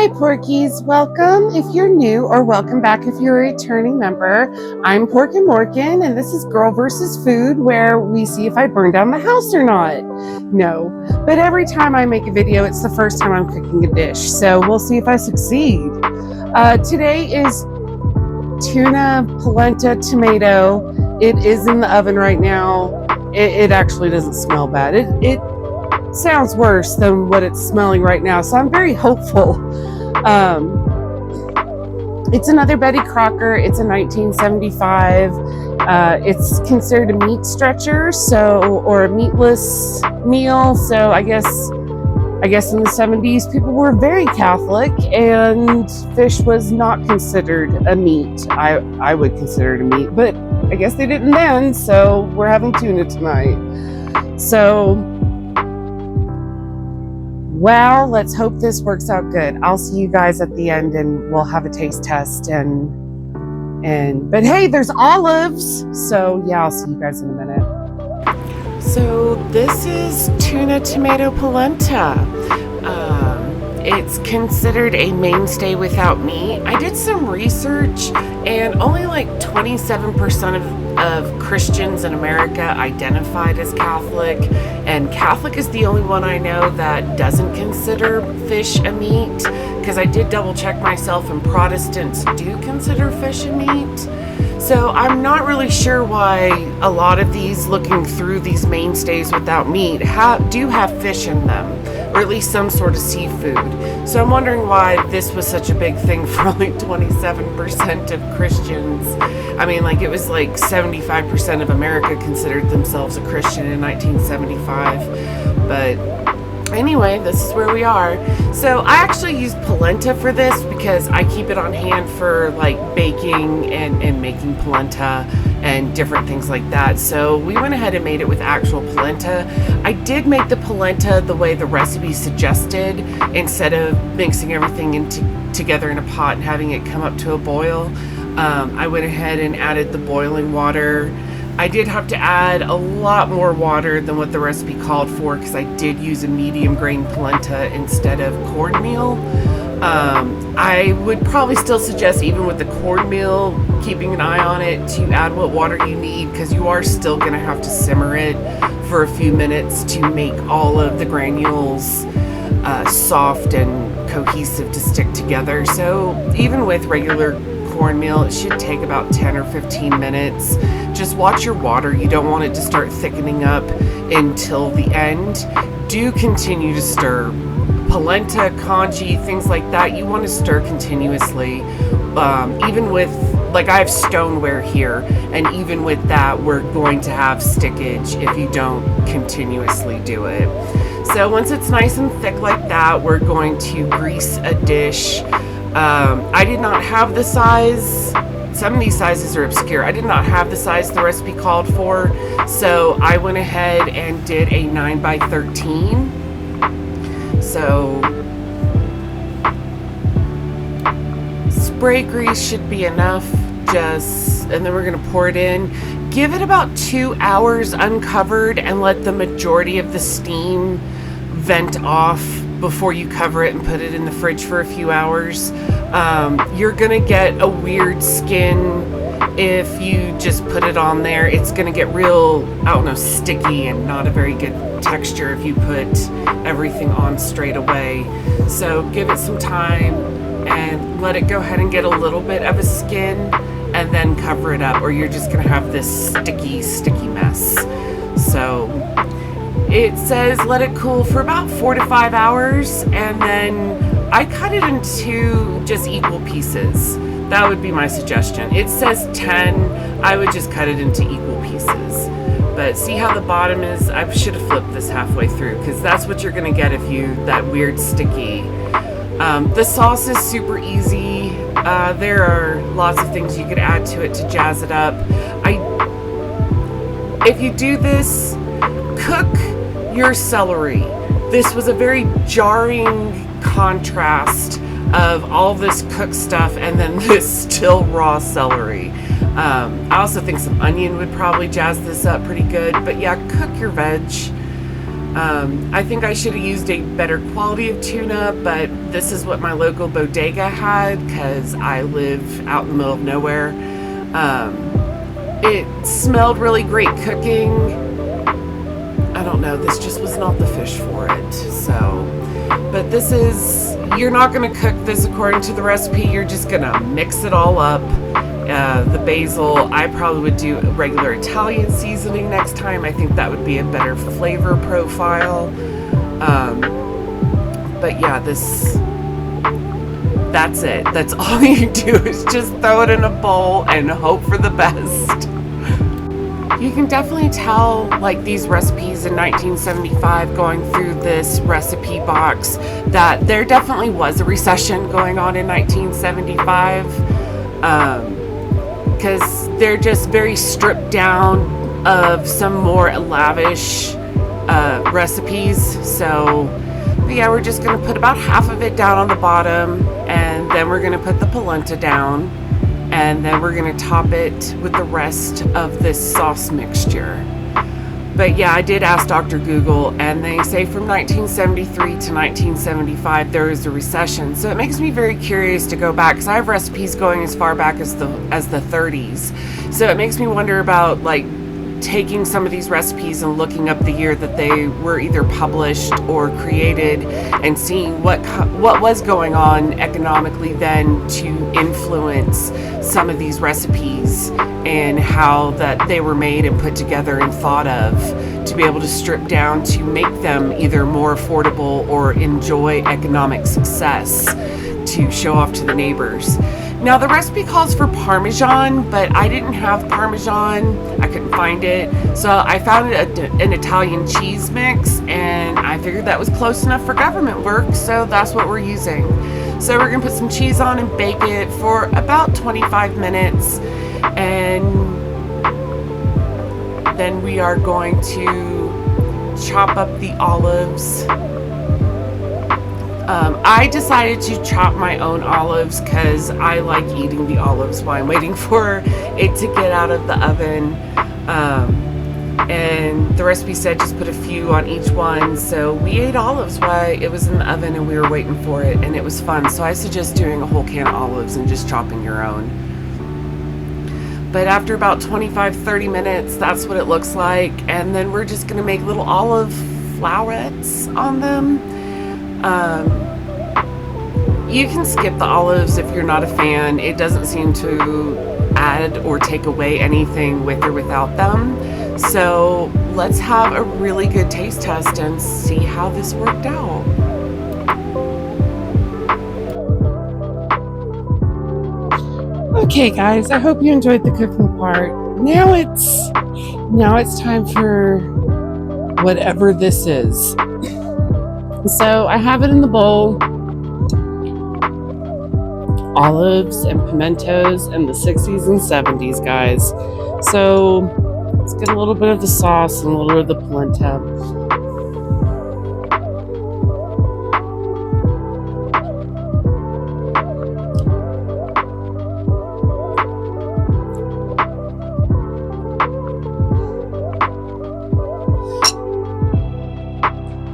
Hi Porkies, welcome if you're new or welcome back if you're a returning member. I'm Pork and Morgan and this is Girl vs. Food, where we see if I burn down the house or not. No, but every time I make a video it's the first time I'm cooking a dish, so we'll see if I succeed. Today is tuna polenta tomato. It is in the oven right now. It actually doesn't smell bad. It sounds worse than what it's smelling right now, so I'm very hopeful. It's another Betty Crocker. It's a 1975. It's considered a meat stretcher, or a meatless meal. So I guess in the 70s people were very Catholic and fish was not considered a meat. I would consider it a meat, but I guess they didn't then, so we're having tuna tonight. So well, let's hope this works out good. I'll see you guys at the end and we'll have a taste test but hey, there's olives. So yeah, I'll see you guys in a minute. So this is Tuna-Tomato Polenta. It's considered a mainstay without meat. I did some research and only like 27% of Christians in America identified as Catholic, and Catholic is the only one I know that doesn't consider fish a meat, because I did double check myself and Protestants do consider fish a meat. So I'm not really sure why a lot of these, looking through these mainstays without meat, do have fish in them, or at least some sort of seafood. So I'm wondering why this was such a big thing for only 27% of Christians. I mean, like, it was like 75% of America considered themselves a Christian in 1975. But anyway, this is where we are. So I actually used polenta for this because I keep it on hand for like baking and making polenta and different things like that. So we went ahead and made it with actual polenta. I did make the polenta the way the recipe suggested, instead of mixing everything together in a pot and having it come up to a boil. I went ahead and added the boiling water. I did have to add a lot more water than what the recipe called for, because I did use a medium grain polenta instead of cornmeal. I would probably still suggest, even with the cornmeal, keeping an eye on it to add what water you need, because you are still going to have to simmer it for a few minutes to make all of the granules soft and cohesive to stick together. So even with regular cornmeal, it should take about 10 or 15 minutes. Just watch your water. You don't want it to start thickening up until the end. Do continue to stir. Polenta, congee, things like that, you want to stir continuously. Even with, like, I have stoneware here, and even with that, we're going to have stickage if you don't continuously do it. So once it's nice and thick like that, we're going to grease a dish. I did not have the size. Some of these sizes are obscure. I did not have the size the recipe called for, so I went ahead and did a 9x13. So spray grease should be enough, and then we're gonna pour it in. Give it about 2 hours uncovered and let the majority of the steam vent off before you cover it and put it in the fridge for a few hours. You're gonna get a weird skin if you just put it on there. It's gonna get real, I don't know, sticky and not a very good texture if you put everything on straight away. So give it some time and let it go ahead and get a little bit of a skin, and then cover it up, or you're just gonna have this sticky mess. So it says let it cool for about 4 to 5 hours, and then I cut it into just equal pieces. That would be my suggestion. It says 10. I would just cut it into equal pieces. But see how the bottom is? I should have flipped this halfway through, because that's what you're gonna get if that weird sticky. The sauce is super easy. There are lots of things you could add to it to jazz it up. If you do this, cook your celery. This was a very jarring contrast of all this cooked stuff and then this still raw celery. I also think some onion would probably jazz this up pretty good, but yeah, cook your veg. I think I should have used a better quality of tuna, but this is what my local bodega had because I live out in the middle of nowhere. It smelled really great cooking. I don't know, this just was not the fish for it. So, but this is, you're not going to cook this according to the recipe. You're just going to mix it all up. The basil, I probably would do regular Italian seasoning next time. I think that would be a better flavor profile. But yeah, that's it. That's all you do is just throw it in a bowl and hope for the best. You can definitely tell, like, these recipes in 1975, going through this recipe box, that there definitely was a recession going on in 1975. Because they're just very stripped down of some more lavish recipes. So, but yeah, we're just going to put about half of it down on the bottom, and then we're going to put the polenta down, and then we're going to top it with the rest of this sauce mixture. But yeah, I did ask Dr. Google, and they say from 1973 to 1975 there was a recession. So it makes me very curious to go back, because I have recipes going as far back as the 30s. So it makes me wonder about, like, taking some of these recipes and looking up the year that they were either published or created, and seeing what was going on economically then to influence some of these recipes, and how that they were made and put together and thought of to be able to strip down to make them either more affordable or enjoy economic success to show off to the neighbors. Now, the recipe calls for Parmesan, but I didn't have Parmesan. I couldn't find it. So I found an Italian cheese mix, and I figured that was close enough for government work, so that's what we're using. So we're gonna put some cheese on and bake it for about 25 minutes, and then we are going to chop up the olives. I decided to chop my own olives because I like eating the olives while I'm waiting for it to get out of the oven. And the recipe said just put a few on each one. So we ate olives while it was in the oven and we were waiting for it, and it was fun. So I suggest doing a whole can of olives and just chopping your own. But after about 25-30 minutes, that's what it looks like. And then we're just gonna make little olive florets on them. You can skip the olives if you're not a fan. It doesn't seem to add or take away anything with or without them. So let's have a really good taste test and see how this worked out. Okay guys, I hope you enjoyed the cooking part. Now it's time for whatever this is. So I have it in the bowl. Olives and pimentos in the 60s and 70s, guys. So let's get a little bit of the sauce and a little bit of the polenta.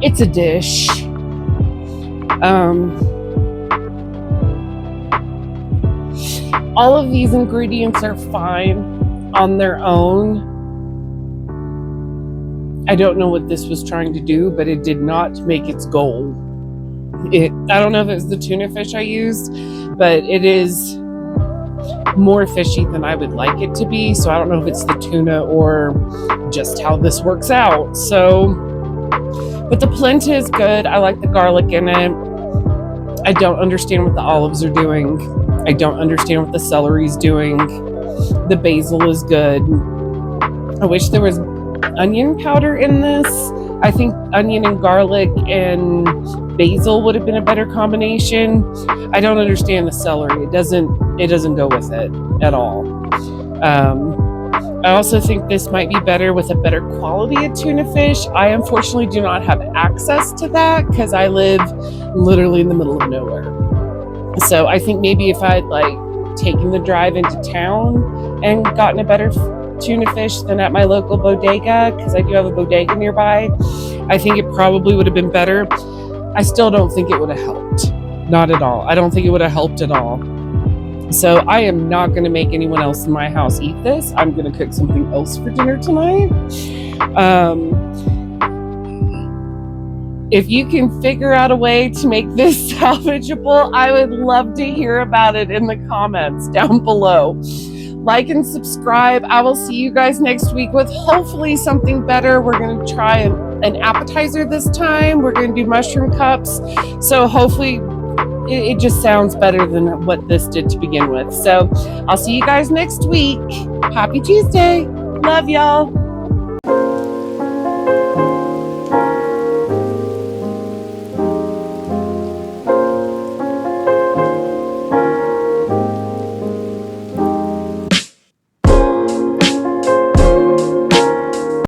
It's a dish. All of these ingredients are fine on their own. I don't know what this was trying to do, but it did not make its goal. I don't know if it was the tuna fish I used, but it is more fishy than I would like it to be. So I don't know if it's the tuna or just how this works out. So, but the polenta is good. I like the garlic in it. I don't understand what the olives are doing. I don't understand what the celery is doing. The basil is good. I wish there was onion powder in this. I think onion and garlic and basil would have been a better combination. I don't understand the celery. It doesn't go with it at all. I also think this might be better with a better quality of tuna fish. I unfortunately do not have access to that because I live literally in the middle of nowhere. So I think maybe if I'd like taken the drive into town and gotten a better tuna fish than at my local bodega, because I do have a bodega nearby. I think it probably would have been better. I still don't think it would have helped. Not at all. I don't think it would have helped at all. So I am not going to make anyone else in my house eat this. I'm going to cook something else for dinner tonight. If you can figure out a way to make this salvageable, I would love to hear about it in the comments down below. Like and subscribe. I will see you guys next week with hopefully something better. We're going to try an appetizer this time. We're going to do mushroom cups. So hopefully it just sounds better than what this did to begin with. So I'll see you guys next week. Happy Tuesday. Love y'all.